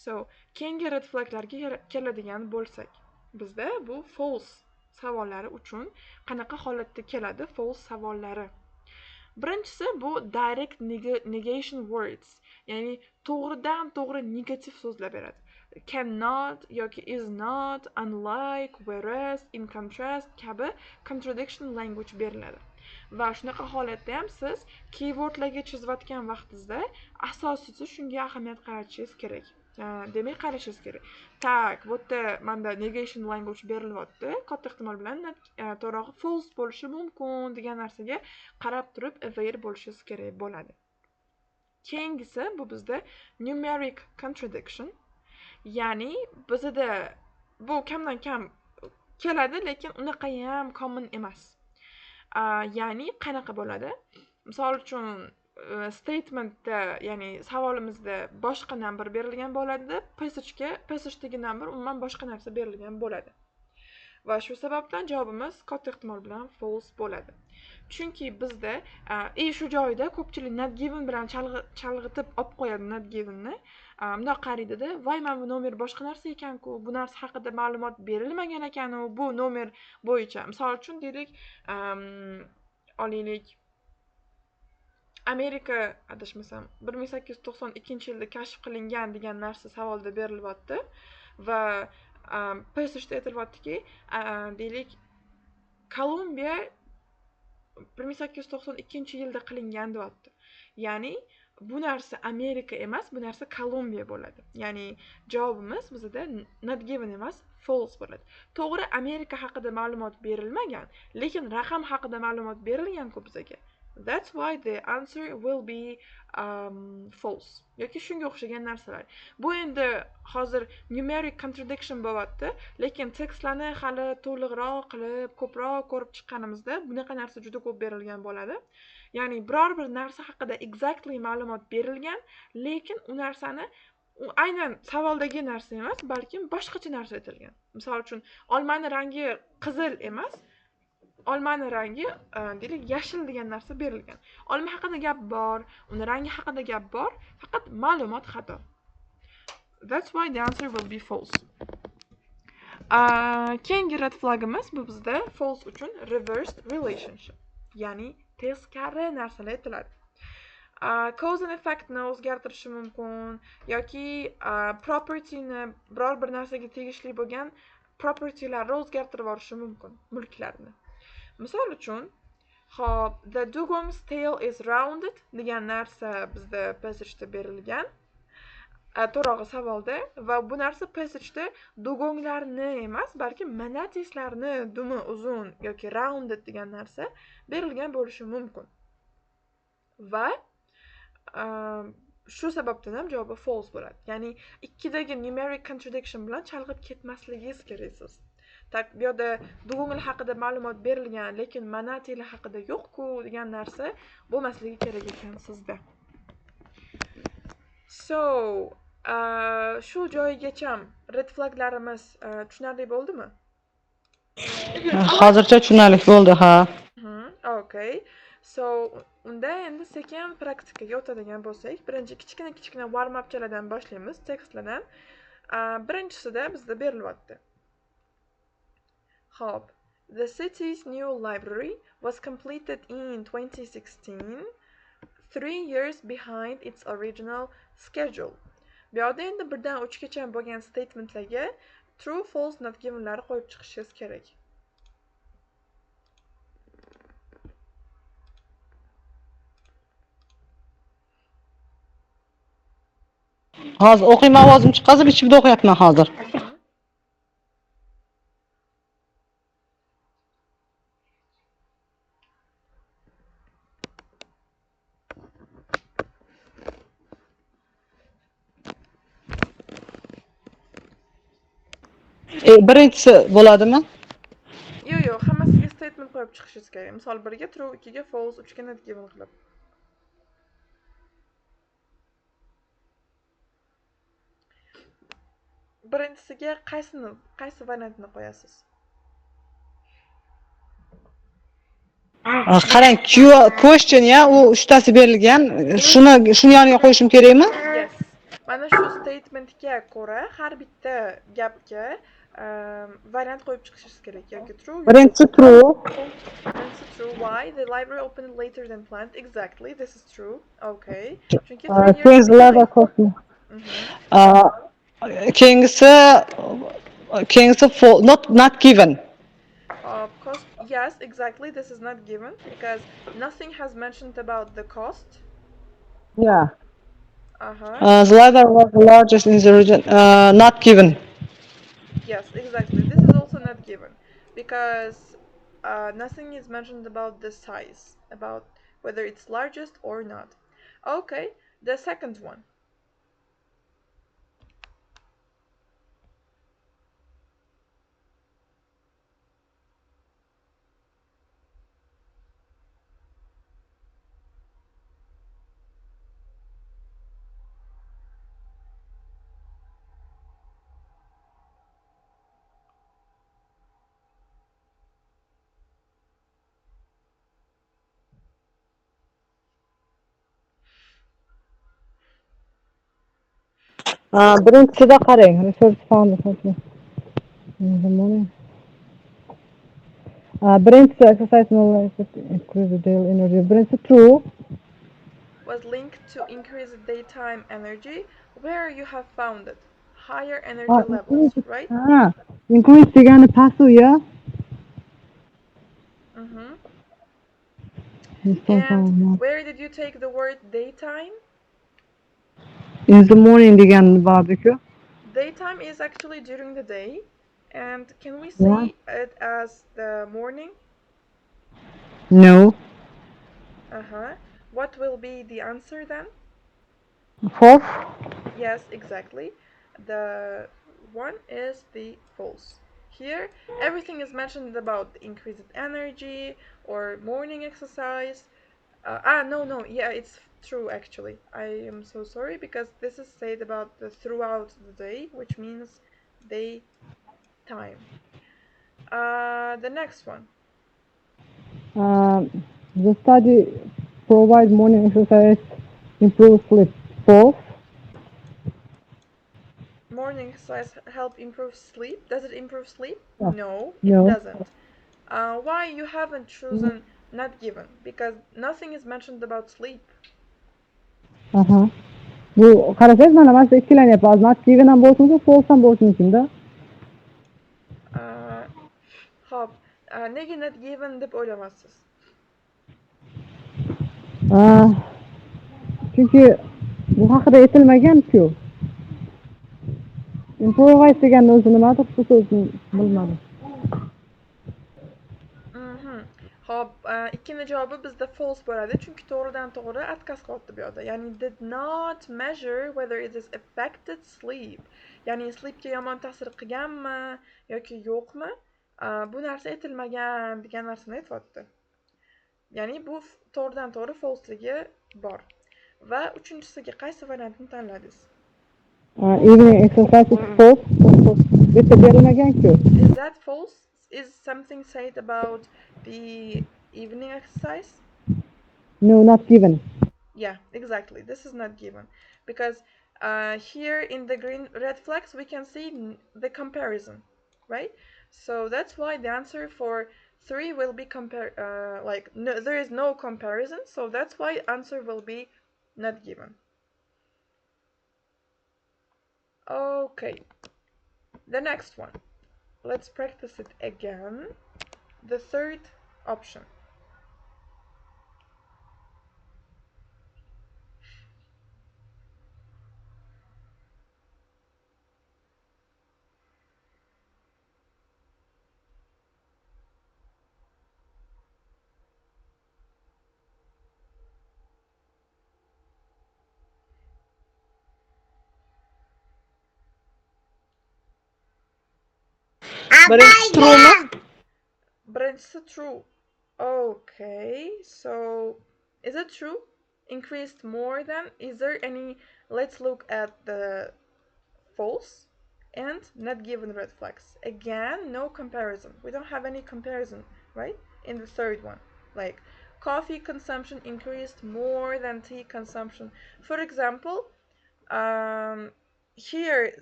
So, keyingi red flaglarga keladigan bo'lsak, bizda bu false savollari uchun qanaqa holatda keladi false savollari? Birinchisi bu direct negation words, ya'ni to'g'ridan to'g'ri negativ so'zlar beradi. Cannot yoki is not, unlike, whereas, in contrast kabi contradiction language beriladi. Va shunaqa holatda ham siz keywordlarga chizayotgan vaqtingizda asosiysi shunga ahamiyat qaratishingiz kerak. Demak, qarashingiz kerak. Tak, bu yerda menda negation language berilyapti. Katta ehtimol bilan to'g'ri false bo'lishi mumkin degan narsaga qarab turib aware bo'lishingiz kerak bo'ladi. Keyingisi bu bizda numeric contradiction. Ya'ni bizda bu kamdan kam keladi, lekin unaqa ham common emas. Ya'ni qanaqa bo'ladi? Misol uchun statementda, ya'ni savolimizda boshqa number berilgan bo'ladi, passage'dagi number umuman boshqa narsa berilgan bo'ladi. Va shu sababdan javobimiz katta ehtimol bilan false bo'ladi. Chunki bizda shu joyda ko'pchilik not given bilan chalg'itib olib qo'yadi not givenni. Bundoq qaraydi-da, voy, mana bu nomer boshqa narsa ekan-ku, bu narsa haqida ma'lumot berilmagan ekan-u, bu nomer bo'yicha. Misol uchun deylik, olaylik, Amerika adashmasam 1892-yilda kashf qilingan degan narsa savolda berilyapti va passage'da aytilyaptiki, deylik, Kolumbiya 1892-yilda qilingan deyapti. Ya'ni bu narsa Amerika emas, bu narsa Kolumbiya bo'ladi. Ya'ni javobimiz bizda not given emas, false bo'ladi. To'g'ri, Amerika haqida ma'lumot berilmagan, lekin raqam haqida ma'lumot berilgan-ku bizga. That's why the answer will be false. Yoki shunga o'xshagan narsalar. Bu endi hozir numeric contradiction bo'lyapti, lekin tekstlarni hali to'liqroq qilib, ko'proq ko'rib chiqqanimizda bunaqa narsa juda ko'p berilgan bo'ladi. Ya'ni biror bir narsa haqida exactly ma'lumot berilgan, lekin u narsani aynan savoldagi narsa emas, balki boshqacha narsa aytilgan. Misol uchun, olmani rangi qizil emas, olmani rangi deylik yashil degan narsa berilgan. Olma haqida gap bor, uni rangi haqida gap bor, faqat ma'lumot xato. That's why the answer will be false. Keyingi red flagimiz bu bizda false uchun reversed relationship, ya'ni teskari narsalar aytiladi. Cause and effectni o'zgartirishi mumkin yoki propertyni, biror bir narsaga tegishli bo'lgan propertylarni o'zgartirib yuborishi mumkin, mulklarni. Misol uchun, hop, the dugong's tail is rounded degan narsa bizda passage'da berilgan. To'g'ri savolda va bu narsa passage'da dugonglarni emas, balki manatislarni dumi uzun yoki rounded degan narsa berilgan bo'lishi mumkin. Va shu sababdan ham javobi false bo'ladi. Ya'ni ikkidagi numeric contradiction bilan chalg'ib ketmasligingiz kerak siz. Tak, bu yerda dugonglar haqida ma'lumot berilgan, lekin manatilar haqida yo'q-ku degan narsa bo'lmasligi kerak ekan sizda. So, shu joyigacha red flaglarimiz tushunarli bo'ldimi? Hozircha tushunarli bo'ldi, ha. Okay. So, unda endi sekin praktikaga o'tadigan bo'lsak, birinchi kichkina warm upchalardan boshlaymiz, tekstlardan. Birinchisida bizda berilyapti. Hop. The city's new library was completed in 2016, 3 years behind its original schedule. Bu yerda endi 1 dan 3 gacha bo'lgan statementlarga true, false, not givenlarni qo'yib chiqishingiz kerak. Hozir o'qiyman, ovozim chiqazib, ichimda o'qiyapman hozir. Birinchisi bo'ladimi? Yo'q, hammasiga statement qo'yib chiqishingiz kerak. Misol 1 ga true, 2 ga false, 3 ga not given qilib. Birinchisiga qaysi variantni qo'yasiz? Qarang, question ya, u 3tasi berilgan. Shuni yoniga qo'yishim kerakmi? Yes. mana shu statementga ko'ra har bitta gapga variant qo'yib chiqishingiz kerak. Yoki true yoki Birinchisi true. birinchisi true. Why? The library opened later than planned. Exactly. This is true. Okay. Chunki 3 years Keyingilarda delay. kosmo. Mhm. Keyingisi not given. Cost, yes, exactly. This is not given because nothing has mentioned about the cost. Yeah. Uh-huh. The library was the largest in the region. Not given. Yes, exactly. This is also not given because nothing is mentioned about the size, about whether it's largest or not. Okay, the second one. Birinchisida qarang. Resource found in the morning. Birinchisi exercise increase the daily energy. Birinchisi true. Was linked to increased daytime energy where you have found it. Higher energy levels, right? Increase degani passive ya. Mm-hmm. Instance And found. where did you take the word daytime? In the morning degani barbecue. Daytime is actually during the day. And can we Yeah. see it as the morning? No. Uh-huh. What will be the answer then? False. Yes, exactly. The one is the false. Here, everything is mentioned about increased energy or morning exercise. No, yeah, it's true actually. I am so sorry because this is said about the throughout the day, which means daytime. The next one. The study provide morning exercise improve sleep. False. Morning exercise help improve sleep. Does it improve sleep? Yeah. No, it No. doesn't. Why you haven't chosen not given? Because nothing is mentioned about sleep. Aha. Bu qarasangiz mana mana shu ikkilanyapmiz. Not given ham bo'lsin, false ham bo'lsin ichimda. Hop, nega not given deb o'ylamaysiz? Chunki bu haqida aytilmagan-ku. Improvise deganni o'zi nimadir, shu so'zni bilmadim. Hop, ikkinchi javobi bizda false bo'ladi, chunki to'g'ridan to'g'ri отказ qilyapti bu yerda. Ya'ni did not measure whether it is affected sleep. Ya'ni sleepga yomon ta'sir qilganmi yoki yo'qmi? Bu narsa aytilmagan degan narsani aytyapti. Ya'ni bu to'g'ridan to'g'ri falseligi bor. Va uchinchisiga qaysi variantni tanladingiz? Evening exercise is false. Bitta berilmagan-ku. Is that false? Is something said about the evening exercise? No, not given. Yeah, exactly. This is not given because here in the green red flags we can see the comparison, right? So that's why the answer for 3 will be like no, there is no comparison, so that's why answer will be not given. Okay, the next one. Let's practice it again. The third option. Birinchisi true'mi? Birinchisi true. Okay, so is it true? Increased more than? Is there any? Let's look at the false and not given red flags. Again, no comparison. We don't have any comparison, right? In the third one, like coffee consumption increased more than tea consumption. For example, Here